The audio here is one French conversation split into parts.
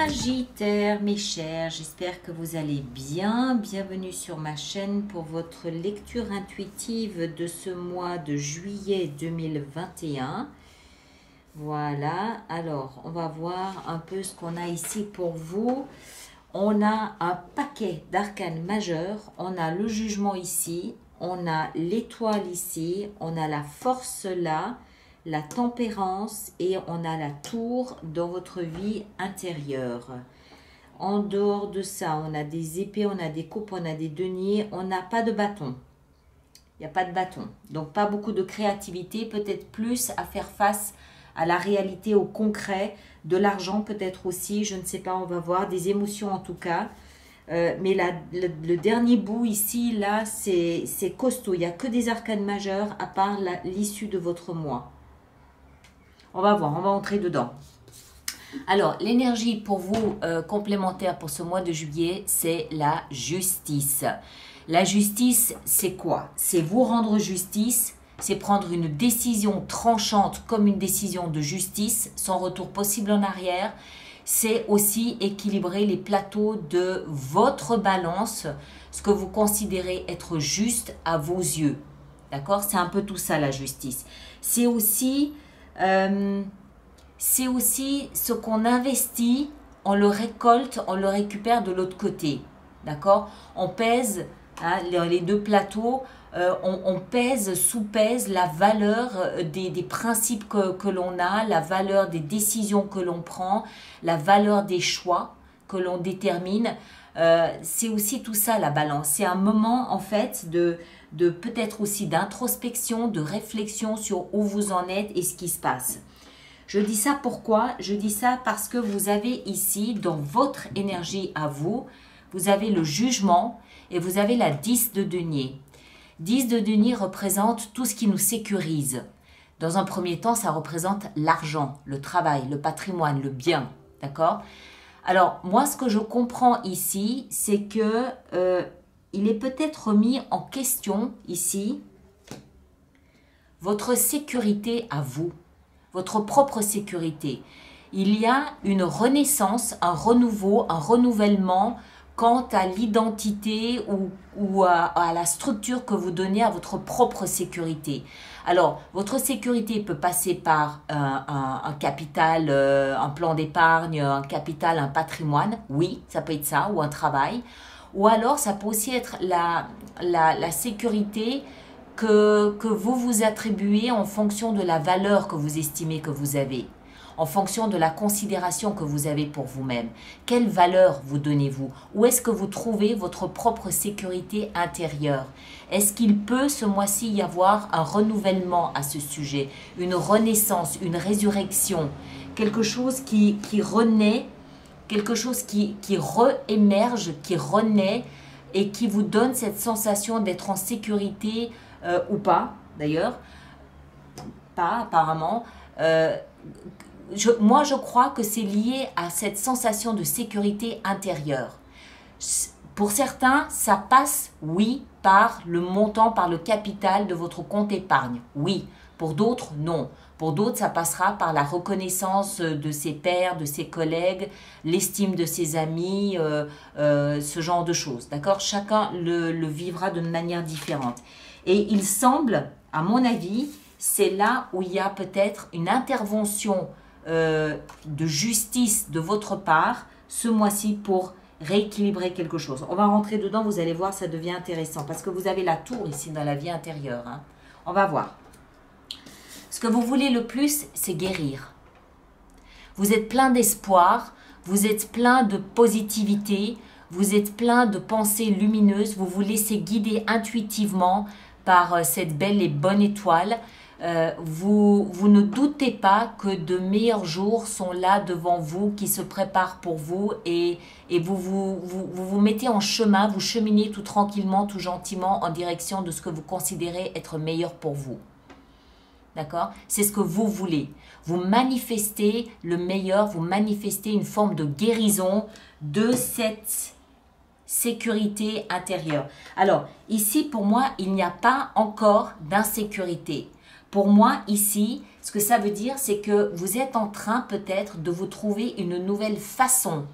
Sagittaire, mes chers, j'espère que vous allez bien. Bienvenue sur ma chaîne pour votre lecture intuitive de ce mois de juillet 2021. Voilà, alors on va voir un peu ce qu'on a ici pour vous. On a un paquet d'arcanes majeurs, on a le jugement ici, on a l'étoile ici, on a la force là, la tempérance et on a la tour dans votre vie intérieure. En dehors de ça, on a des épées, on a des coupes, on a des deniers, on n'a pas de bâton. Il n'y a pas de bâton. Donc pas beaucoup de créativité, peut-être plus à faire face à la réalité, au concret, de l'argent peut-être aussi, je ne sais pas, on va voir, des émotions en tout cas. Mais là, le dernier bout ici, là, c'est costaud. Il n'y a que des arcanes majeures à part l'issue de votre mois. On va voir, on va entrer dedans. Alors, l'énergie pour vous complémentaire pour ce mois de juillet, c'est la justice. La justice, c'est quoi? C'est vous rendre justice, c'est prendre une décision tranchante comme une décision de justice, sans retour possible en arrière. C'est aussi équilibrer les plateaux de votre balance, ce que vous considérez être juste à vos yeux. D'accord? C'est un peu tout ça la justice. C'est aussi ce qu'on investit, on le récolte, on le récupère de l'autre côté. D'accord? On pèse hein, les deux plateaux, on pèse, sous-pèse la valeur des principes que l'on a, la valeur des décisions que l'on prend, la valeur des choix que l'on détermine. C'est aussi tout ça la balance. C'est un moment en fait de peut-être aussi d'introspection, de réflexion sur où vous en êtes et ce qui se passe. Je dis ça pourquoi? Je dis ça parce que vous avez ici, dans votre énergie à vous, vous avez le jugement et vous avez la 10 de denier. 10 de denier représente tout ce qui nous sécurise. Dans un premier temps, ça représente l'argent, le travail, le patrimoine, le bien. D'accord? Alors, moi, ce que je comprends ici, c'est que il est peut-être remis en question ici votre sécurité à vous, votre propre sécurité. Il y a une renaissance, un renouveau, un renouvellement quant à l'identité ou à la structure que vous donnez à votre propre sécurité. Alors, votre sécurité peut passer par un capital, un plan d'épargne, un capital, un patrimoine, oui, ça peut être ça, ou un travail. Ou alors, ça peut aussi être la sécurité que vous vous attribuez en fonction de la valeur que vous estimez que vous avez, en fonction de la considération que vous avez pour vous-même. Quelle valeur vous donnez-vous? Où est-ce que vous trouvez votre propre sécurité intérieure? Est-ce qu'il peut ce mois-ci y avoir un renouvellement à ce sujet, une renaissance, une résurrection, quelque chose qui renaît, quelque chose qui réémerge, qui renaît et qui vous donne cette sensation d'être en sécurité ou pas, d'ailleurs, pas apparemment. Moi, je crois que c'est lié à cette sensation de sécurité intérieure. Pour certains, ça passe, oui, par le montant, par le capital de votre compte épargne, oui. Pour d'autres, non. Pour d'autres, ça passera par la reconnaissance de ses pairs, de ses collègues, l'estime de ses amis, ce genre de choses. D'accord? Chacun le vivra de manière différente. Et il semble, à mon avis, c'est là où il y a peut-être une intervention de justice de votre part ce mois-ci pour rééquilibrer quelque chose. On va rentrer dedans, vous allez voir, ça devient intéressant parce que vous avez la tour ici dans la vie intérieure. Hein. On va voir. Ce que vous voulez le plus, c'est guérir. Vous êtes plein d'espoir, vous êtes plein de positivité, vous êtes plein de pensées lumineuses, vous vous laissez guider intuitivement par cette belle et bonne étoile. Vous ne doutez pas que de meilleurs jours sont là devant vous, qui se préparent pour vous et vous mettez en chemin, vous cheminez tout tranquillement, tout gentiment en direction de ce que vous considérez être meilleur pour vous. D'accord? C'est ce que vous voulez. Vous manifestez le meilleur, vous manifestez une forme de guérison de cette sécurité intérieure. Alors, ici, pour moi, il n'y a pas encore d'insécurité. Pour moi, ici, ce que ça veut dire, c'est que vous êtes en train peut-être de vous trouver une nouvelle façon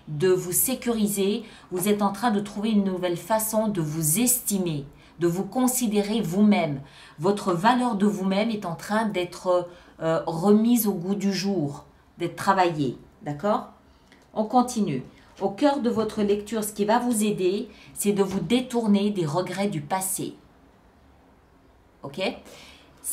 de vous sécuriser, vous êtes en train de trouver une nouvelle façon de vous estimer, de vous considérer vous-même. Votre valeur de vous-même est en train d'être remise au goût du jour, d'être travaillée. D'accord? On continue. Au cœur de votre lecture, ce qui va vous aider, c'est de vous détourner des regrets du passé. Ok?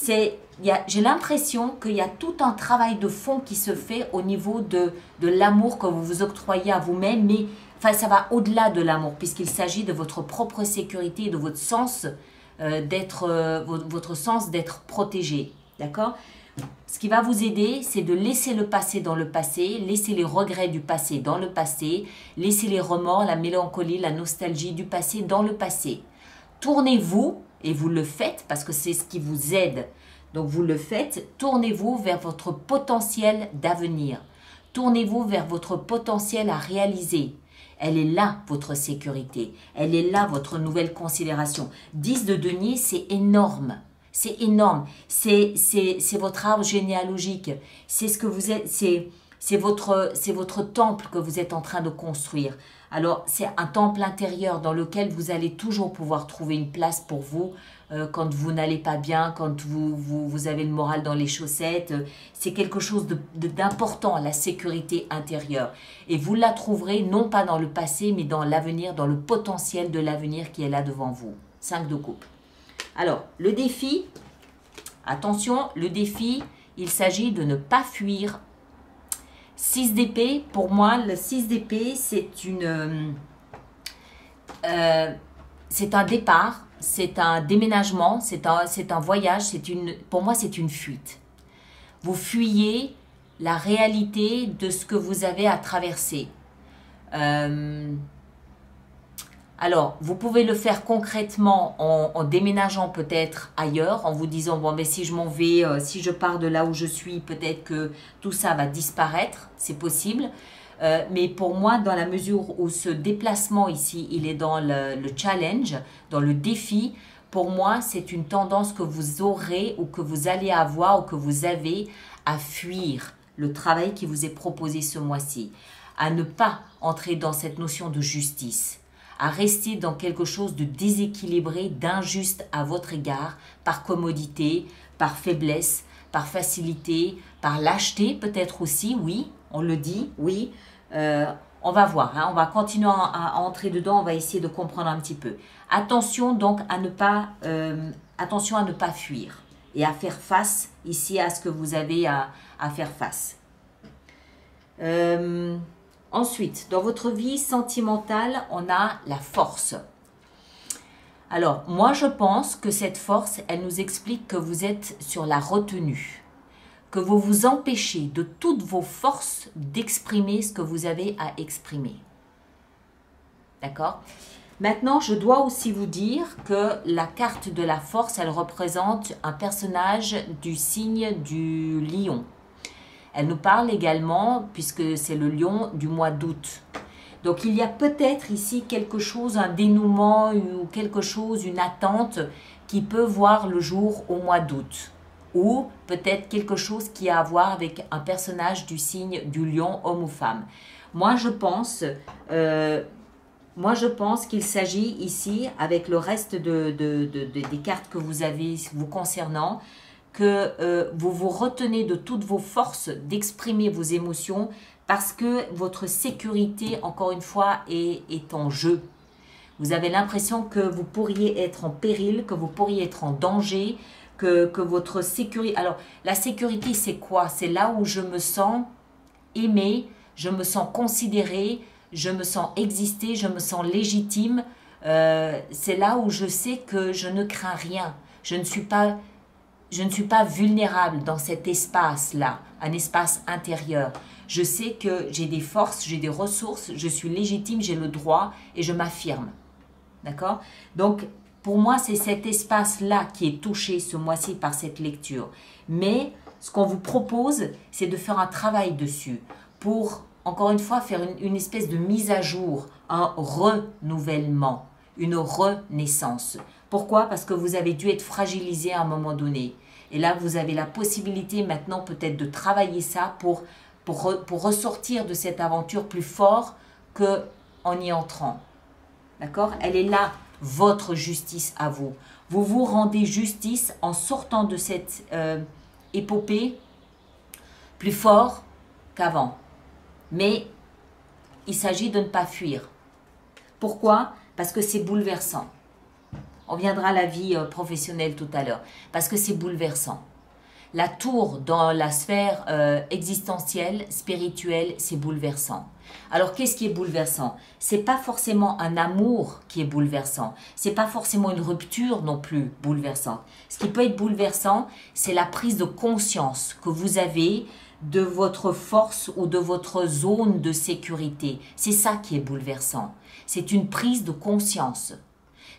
J'ai l'impression qu'il y a tout un travail de fond qui se fait au niveau de l'amour que vous vous octroyez à vous-même, mais enfin, ça va au-delà de l'amour, puisqu'il s'agit de votre propre sécurité et de votre sens d'être protégé. D'accord? Ce qui va vous aider, c'est de laisser le passé dans le passé, laisser les regrets du passé dans le passé, laisser les remords, la mélancolie, la nostalgie du passé dans le passé. Tournez-vous, et vous le faites parce que c'est ce qui vous aide. Donc vous le faites, tournez-vous vers votre potentiel d'avenir. Tournez-vous vers votre potentiel à réaliser. Elle est là, votre sécurité. Elle est là, votre nouvelle considération. 10 de denier, c'est énorme. C'est énorme. C'est votre arbre généalogique. C'est ce que vous êtes. C'est votre temple que vous êtes en train de construire. Alors, c'est un temple intérieur dans lequel vous allez toujours pouvoir trouver une place pour vous quand vous n'allez pas bien, quand vous avez le moral dans les chaussettes. C'est quelque chose d'important, la sécurité intérieure. Et vous la trouverez non pas dans le passé, mais dans l'avenir, dans le potentiel de l'avenir qui est là devant vous. 5 de coupe. Alors, le défi, attention, le défi, il s'agit de ne pas fuir. 6 d'épée, pour moi, le 6 d'épée, c'est un départ, c'est un déménagement, c'est un voyage, pour moi, c'est une fuite. Vous fuyez la réalité de ce que vous avez à traverser. Alors, vous pouvez le faire concrètement en déménageant peut-être ailleurs, en vous disant, bon, mais si je m'en vais, si je pars de là où je suis, peut-être que tout ça va disparaître, c'est possible. Mais pour moi, dans la mesure où ce déplacement ici, il est dans le challenge, dans le défi, pour moi, c'est une tendance que vous aurez ou que vous allez avoir ou que vous avez à fuir le travail qui vous est proposé ce mois-ci, à ne pas entrer dans cette notion de justice, à rester dans quelque chose de déséquilibré, d'injuste à votre égard, par commodité, par faiblesse, par facilité, par lâcheté peut-être aussi, oui, on le dit, oui. On va voir, hein, on va continuer à entrer dedans, on va essayer de comprendre un petit peu. Attention donc à ne pas fuir et à faire face ici à ce que vous avez à faire face. Ensuite, dans votre vie sentimentale, on a la force. Alors, moi, je pense que cette force, elle nous explique que vous êtes sur la retenue, que vous vous empêchez de toutes vos forces d'exprimer ce que vous avez à exprimer. D'accord? Maintenant, je dois aussi vous dire que la carte de la force, elle représente un personnage du signe du lion. Elle nous parle également, puisque c'est le lion, du mois d'août. Donc il y a peut-être ici quelque chose, un dénouement ou quelque chose, une attente qui peut voir le jour au mois d'août. Ou peut-être quelque chose qui a à voir avec un personnage du signe du lion, homme ou femme. Moi je pense qu'il s'agit ici, avec le reste des cartes que vous avez vous concernant, que vous vous retenez de toutes vos forces d'exprimer vos émotions parce que votre sécurité, encore une fois, est en jeu. Vous avez l'impression que vous pourriez être en péril, que vous pourriez être en danger, que votre sécurité... Alors, la sécurité, c'est quoi? C'est là où je me sens aimée, je me sens considérée, je me sens exister, je me sens légitime. C'est là où je sais que je ne crains rien. Je ne suis pas vulnérable dans cet espace-là, un espace intérieur. Je sais que j'ai des forces, j'ai des ressources, je suis légitime, j'ai le droit et je m'affirme. D'accord? Donc, pour moi, c'est cet espace-là qui est touché ce mois-ci par cette lecture. Mais ce qu'on vous propose, c'est de faire un travail dessus pour, encore une fois, faire une espèce de mise à jour, un renouvellement, une renaissance. Pourquoi? Parce que vous avez dû être fragilisé à un moment donné. Et là, vous avez la possibilité maintenant peut-être de travailler ça pour ressortir de cette aventure plus fort qu'en y entrant. D'accord? Elle est là, votre justice à vous. Vous vous rendez justice en sortant de cette épopée plus fort qu'avant. Mais il s'agit de ne pas fuir. Pourquoi? Parce que c'est bouleversant. On viendra à la vie professionnelle tout à l'heure. Parce que c'est bouleversant. La tour dans la sphère existentielle, spirituelle, c'est bouleversant. Alors, qu'est-ce qui est bouleversant? C'est pas forcément un amour qui est bouleversant. C'est pas forcément une rupture non plus bouleversante. Ce qui peut être bouleversant, c'est la prise de conscience que vous avez de votre force ou de votre zone de sécurité. C'est ça qui est bouleversant. C'est une prise de conscience.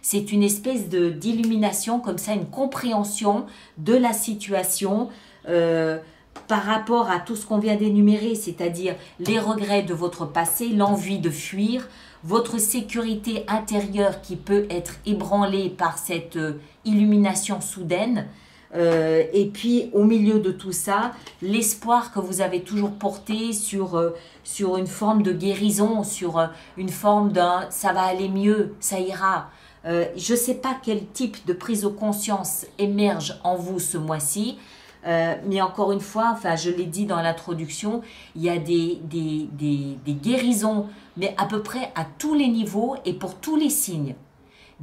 C'est une espèce d'illumination, comme ça, une compréhension de la situation par rapport à tout ce qu'on vient d'énumérer, c'est-à-dire les regrets de votre passé, l'envie de fuir, votre sécurité intérieure qui peut être ébranlée par cette illumination soudaine. Et puis, au milieu de tout ça, l'espoir que vous avez toujours porté sur une forme de guérison, sur une forme d'un « ça va aller mieux, ça ira ». Je ne sais pas quel type de prise de conscience émerge en vous ce mois-ci, mais encore une fois, enfin, je l'ai dit dans l'introduction, il y a des guérisons, mais à peu près à tous les niveaux et pour tous les signes.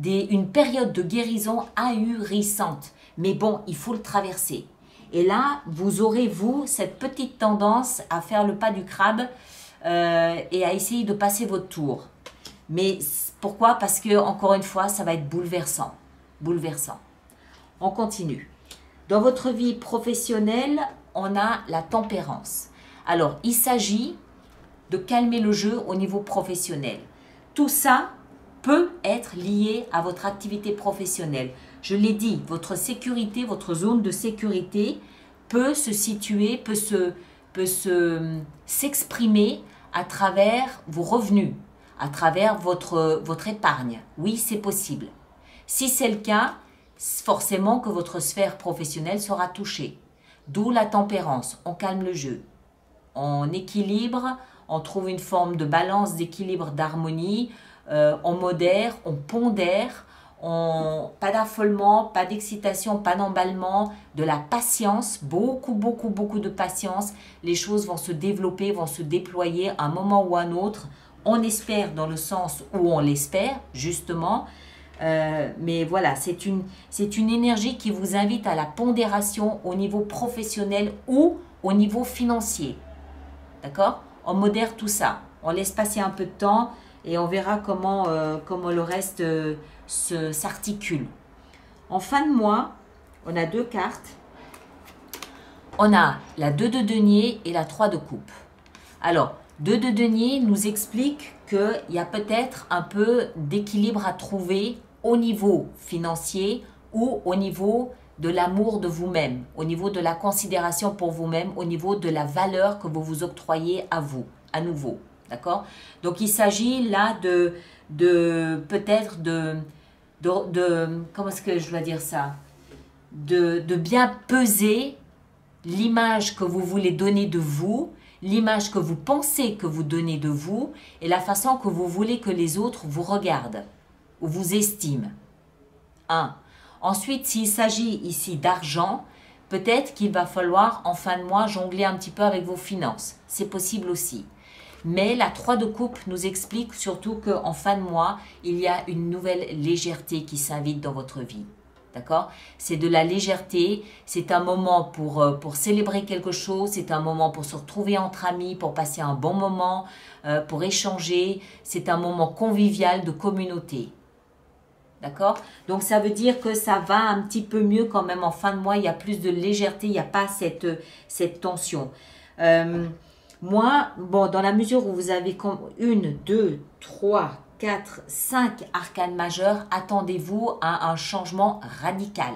Une période de guérison ahurissante, mais bon, il faut le traverser. Et là, vous aurez, vous, cette petite tendance à faire le pas du crabe et à essayer de passer votre tour. Mais pourquoi? Parce que, encore une fois, ça va être bouleversant. Bouleversant. On continue. Dans votre vie professionnelle, on a la tempérance. Alors, il s'agit de calmer le jeu au niveau professionnel. Tout ça peut être lié à votre activité professionnelle. Je l'ai dit, votre sécurité, votre zone de sécurité peut se situer, peut s'exprimer à travers vos revenus, à travers votre épargne. Oui, c'est possible. Si c'est le cas, forcément que votre sphère professionnelle sera touchée. D'où la tempérance. On calme le jeu. On équilibre, on trouve une forme de balance, d'équilibre, d'harmonie. On modère, on pondère, pas d'affolement, pas d'excitation, pas d'emballement, de la patience, beaucoup de patience. Les choses vont se développer, vont se déployer à un moment ou à un autre. On espère dans le sens où on l'espère, justement. Mais voilà, c'est une énergie qui vous invite à la pondération au niveau professionnel ou au niveau financier. D'accord? On modère tout ça. On laisse passer un peu de temps et on verra comment le reste s'articule. En fin de mois, on a deux cartes. On a la 2 de denier et la 3 de coupe. Alors, 2 de denier nous explique qu'il y a peut-être un peu d'équilibre à trouver au niveau financier ou au niveau de l'amour de vous-même, au niveau de la considération pour vous-même, au niveau de la valeur que vous vous octroyez à vous, à nouveau. D'accord? Donc, il s'agit là peut-être comment est-ce que je dois dire ça? De bien peser l'image que vous voulez donner de vous, l'image que vous pensez que vous donnez de vous et la façon que vous voulez que les autres vous regardent ou vous estiment. 1. Ensuite, s'il s'agit ici d'argent, peut-être qu'il va falloir en fin de mois jongler un petit peu avec vos finances. C'est possible aussi. Mais la 3 de coupe nous explique surtout qu'en fin de mois, il y a une nouvelle légèreté qui s'invite dans votre vie. D'accord? C'est de la légèreté, c'est un moment pour célébrer quelque chose, c'est un moment pour se retrouver entre amis, pour passer un bon moment, pour échanger. C'est un moment convivial de communauté. D'accord? Donc, ça veut dire que ça va un petit peu mieux quand même en fin de mois. Il y a plus de légèreté, il n'y a pas cette tension. Moi, bon, dans la mesure où vous avez 1, 2, 3, 4, 5 arcanes majeures, attendez-vous à un changement radical.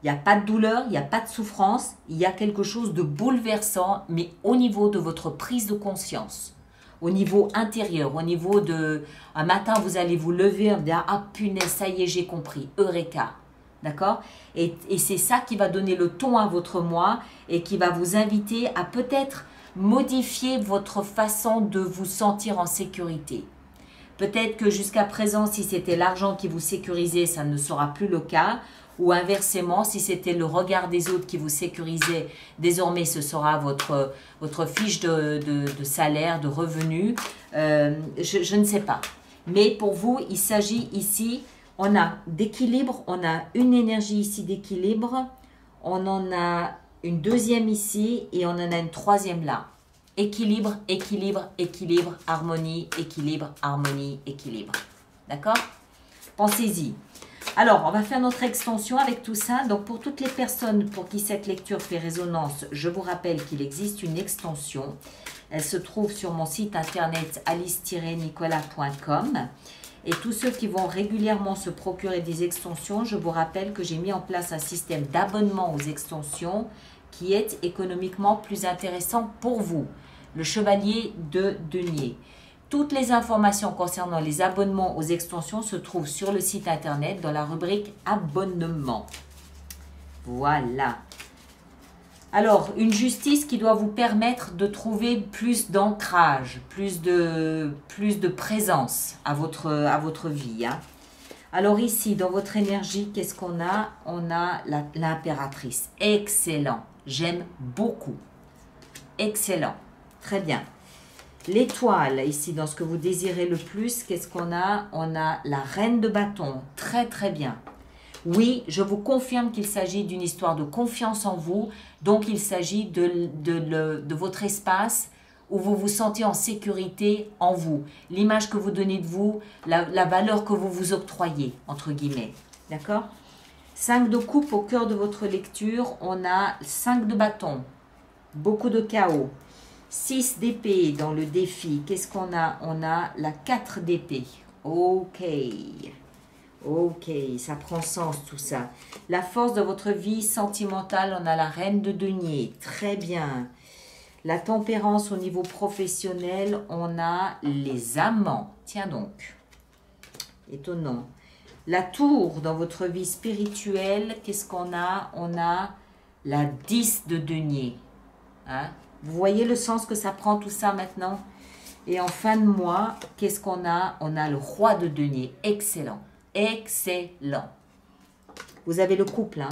Il n'y a pas de douleur, il n'y a pas de souffrance, il y a quelque chose de bouleversant, mais au niveau de votre prise de conscience. Au niveau intérieur, au niveau de... Un matin, vous allez vous lever et dire « Ah punaise, ça y est, j'ai compris. Eureka !» D'accord? Et c'est ça qui va donner le ton à votre mois et qui va vous inviter à peut-être modifier votre façon de vous sentir en sécurité. Peut-être que jusqu'à présent, si c'était l'argent qui vous sécurisait, ça ne sera plus le cas. Ou inversement, si c'était le regard des autres qui vous sécurisait, désormais ce sera votre fiche de salaire, de revenus. Je ne sais pas. Mais pour vous, il s'agit ici, on a d'équilibre, on a une énergie ici d'équilibre, on en a une deuxième ici et on en a une troisième là. Équilibre, équilibre, équilibre, harmonie, équilibre, harmonie, équilibre. D'accord? Pensez-y. Alors, on va faire notre extension avec tout ça. Donc, pour toutes les personnes pour qui cette lecture fait résonance, je vous rappelle qu'il existe une extension. Elle se trouve sur mon site internet alice-nicolas.com. Et tous ceux qui vont régulièrement se procurer des extensions, je vous rappelle que j'ai mis en place un système d'abonnement aux extensions qui est économiquement plus intéressant pour vous. Le chevalier de denier. Toutes les informations concernant les abonnements aux extensions se trouvent sur le site internet dans la rubrique abonnement. Voilà. Alors, une justice qui doit vous permettre de trouver plus d'ancrage, plus de présence à votre vie. Hein. Alors ici, dans votre énergie, qu'est-ce qu'on a? On a l'impératrice. Excellent. J'aime beaucoup. Excellent. Très bien. L'étoile, ici, dans ce que vous désirez le plus, qu'est-ce qu'on a? On a la reine de bâton. Très, très bien. Oui, je vous confirme qu'il s'agit d'une histoire de confiance en vous. Donc, il s'agit de votre espace où vous vous sentez en sécurité en vous. L'image que vous donnez de vous, la valeur que vous vous octroyez, entre guillemets. D'accord? 5 de coupe au cœur de votre lecture. On a 5 de bâton. Beaucoup de chaos. 6 d'épée dans le défi. Qu'est-ce qu'on a? On a la 4 d'épée. Ok. Ok, ça prend sens tout ça. La force de votre vie sentimentale, on a la reine de denier. Très bien. La tempérance au niveau professionnel, on a les amants. Tiens donc. Étonnant. La tour dans votre vie spirituelle, qu'est-ce qu'on a? On a la 10 de denier. Hein? Vous voyez le sens que ça prend tout ça maintenant? Et en fin de mois, qu'est-ce qu'on a? On a le roi de denier. Excellent. Excellent. Vous avez le couple. Hein?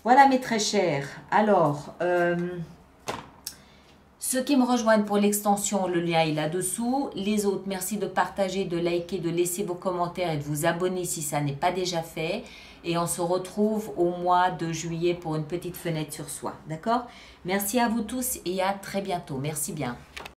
Voilà mes très chers. Alors, ceux qui me rejoignent pour l'extension, le lien est là-dessous. Les autres, merci de partager, de liker, de laisser vos commentaires et de vous abonner si ça n'est pas déjà fait. Et on se retrouve au mois de juillet pour une petite fenêtre sur soi. D'accord? Merci à vous tous et à très bientôt. Merci bien.